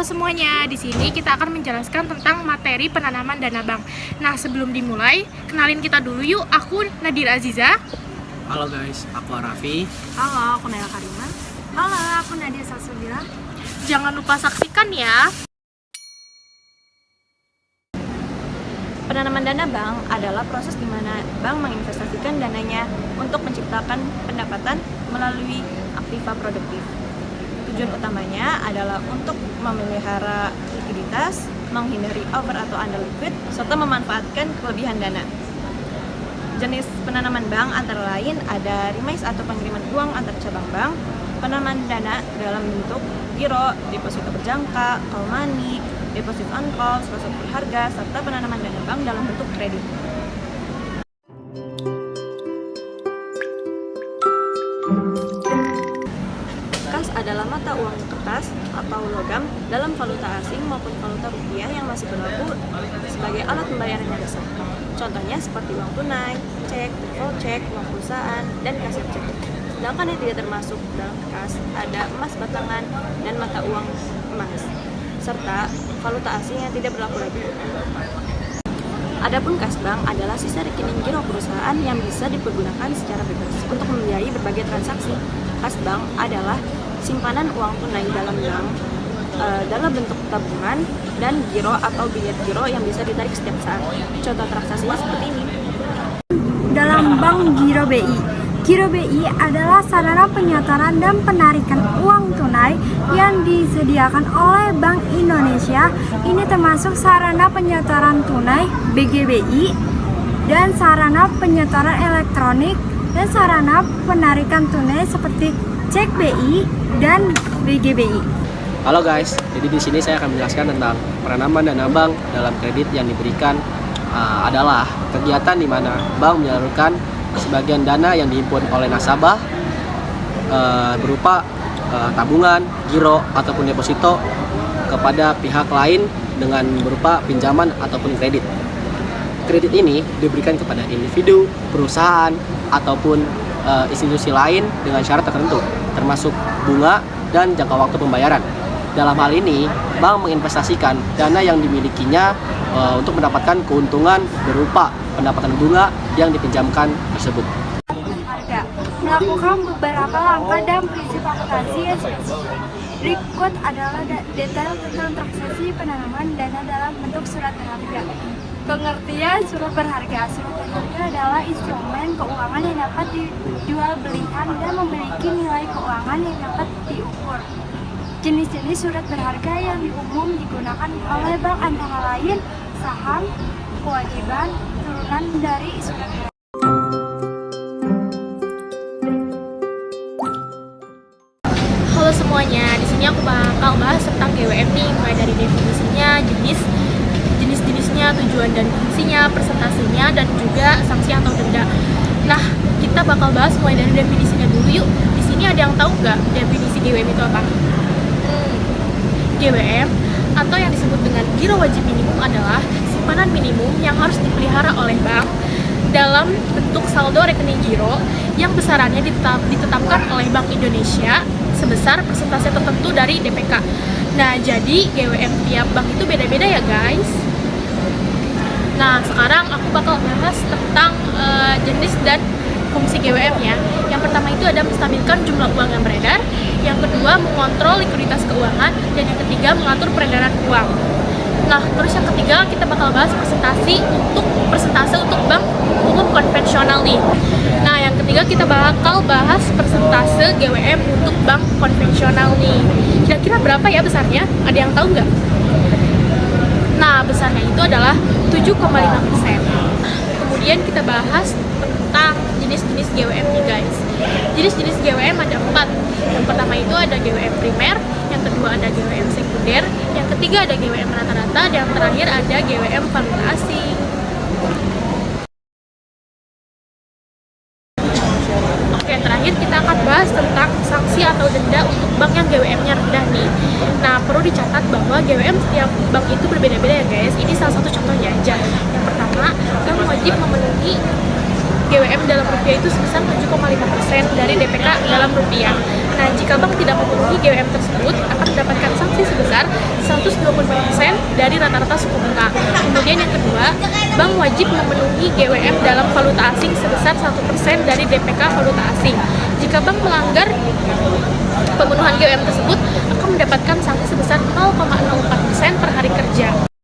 semuanya, di sini kita akan menjelaskan tentang materi penanaman dana bank. Nah, sebelum dimulai, kenalin kita dulu yuk. Aku Nadira Aziza. Halo guys, aku Arafi. Halo, aku Nela Karima. Halo, aku Nadia Salsabila. Jangan lupa saksikan ya. Penanaman dana bank adalah proses di mana bank menginvestasikan dananya untuk menciptakan pendapatan melalui aktiva produktif. Tujuan utamanya adalah untuk memelihara likuiditas, menghindari over atau under liquid, serta memanfaatkan kelebihan dana. Jenis penanaman bank antara lain ada remise atau pengiriman uang antar cabang bank, penanaman dana dalam bentuk giro, deposito berjangka, call money, deposit on call, surat berharga, serta penanaman dana bank dalam bentuk kredit. Kas adalah mata uang kertas atau logam dalam valuta asing maupun valuta rupiah yang masih berlaku sebagai alat pembayaran yang dasar. Contohnya seperti uang tunai, cek, travel cek, uang perusahaan, dan kaset cek. Sedangkan yang tidak termasuk dalam kas ada emas batangan dan mata uang emas, serta valuta asing yang tidak berlaku lagi. Adapun kas bank adalah sisa rekening giro perusahaan yang bisa dipergunakan secara bebas untuk membiayai berbagai transaksi. Kas bank adalah simpanan uang tunai dalam bank dalam bentuk tabungan dan giro atau bilet giro yang bisa ditarik setiap saat. Contoh transaksinya seperti ini. Dalam Bank Giro BI. Giro BI adalah sarana penyetoran dan penarikan uang tunai yang disediakan oleh Bank Indonesia. Ini termasuk sarana penyetoran tunai BGBI dan sarana penyetoran elektronik dan sarana penarikan tunai seperti cek BI dan BGBI. Halo guys, jadi di sini saya akan menjelaskan tentang penanaman dana bank dalam kredit yang diberikan adalah kegiatan di mana bank menyalurkan sebagian dana yang dihimpun oleh nasabah berupa tabungan, giro ataupun deposito kepada pihak lain dengan berupa pinjaman ataupun kredit. Kredit ini diberikan kepada individu, perusahaan ataupun institusi lain dengan syarat tertentu, termasuk bunga dan jangka waktu pembayaran. Dalam hal ini, bank menginvestasikan dana yang dimilikinya untuk mendapatkan keuntungan berupa pendapatan bunga yang dipinjamkan tersebut. Melakukan beberapa langkah dan prinsip akuntansi yang spesifik. Berikut adalah detail tentang transaksi penanaman dana dalam bentuk surat berharga. Pengertian surat berharga. Surat berharga adalah instrumen keuangan yang dapat dijual belikan dan memiliki nilai keuangan yang dapat diukur. Jenis-jenis surat berharga yang umum digunakan oleh bank antara lain saham, kewajiban, turunan dari surat berharga. Halo semuanya, di sini aku bakal bahas tentang GWM nih, mulai dari definisinya, jenis-jenisnya, tujuan dan fungsinya, persentasenya, dan juga sanksi atau denda. Nah, kita bakal bahas mulai dari definisinya dulu yuk. Di sini ada yang tahu nggak definisi GWM itu apa? GWM atau yang disebut dengan giro wajib minimum adalah simpanan minimum yang harus dipelihara oleh bank dalam bentuk saldo rekening giro yang besarannya ditetapkan oleh Bank Indonesia sebesar persentase tertentu dari DPK. Nah, jadi GWM tiap bank itu beda-beda ya guys. Nah, sekarang aku bakal bahas tentang jenis dan fungsi GWM-nya. Yang pertama itu ada menstabilkan jumlah uang yang beredar, yang kedua mengontrol likuiditas keuangan, dan yang ketiga mengatur peredaran uang. Nah, terus yang ketiga kita bakal bahas persentase untuk bank umum konvensional nih. Nah, yang ketiga kita bakal bahas persentase GWM untuk bank konvensional nih. Kira-kira berapa ya besarnya? Ada yang tahu nggak? Nah, besarnya itu adalah 7,5%. Kemudian kita bahas tentang jenis-jenis GWM nih guys. Jenis-jenis GWM ada 4. Yang pertama itu ada GWM primer, yang kedua ada GWM sekunder, yang ketiga ada GWM rata-rata, dan yang terakhir ada GWM valuta asing. Oke, terakhir kita akan bahas tentang sanksi atau denda untuk bank yang GWM-nya rendah nih. Nah, perlu dicatat bahwa GWM setiap bank itu berbeda-beda ya guys. Ini salah satu contohnya aja. Yang pertama, bank wajib memenuhi GWM dalam rupiah itu sebesar 7,5% dari DPK dalam rupiah. Nah, jika bank tidak memenuhi GWM tersebut, akan mendapatkan sanksi sebesar 125% dari rata-rata suku bunga. Kemudian yang kedua, bank wajib memenuhi GWM dalam valuta asing sebesar 1% dari DPK valuta asing. Jika bank melanggar pemenuhan GWM tersebut, akan mendapatkan sanksi sebesar 0,04% per hari kerja.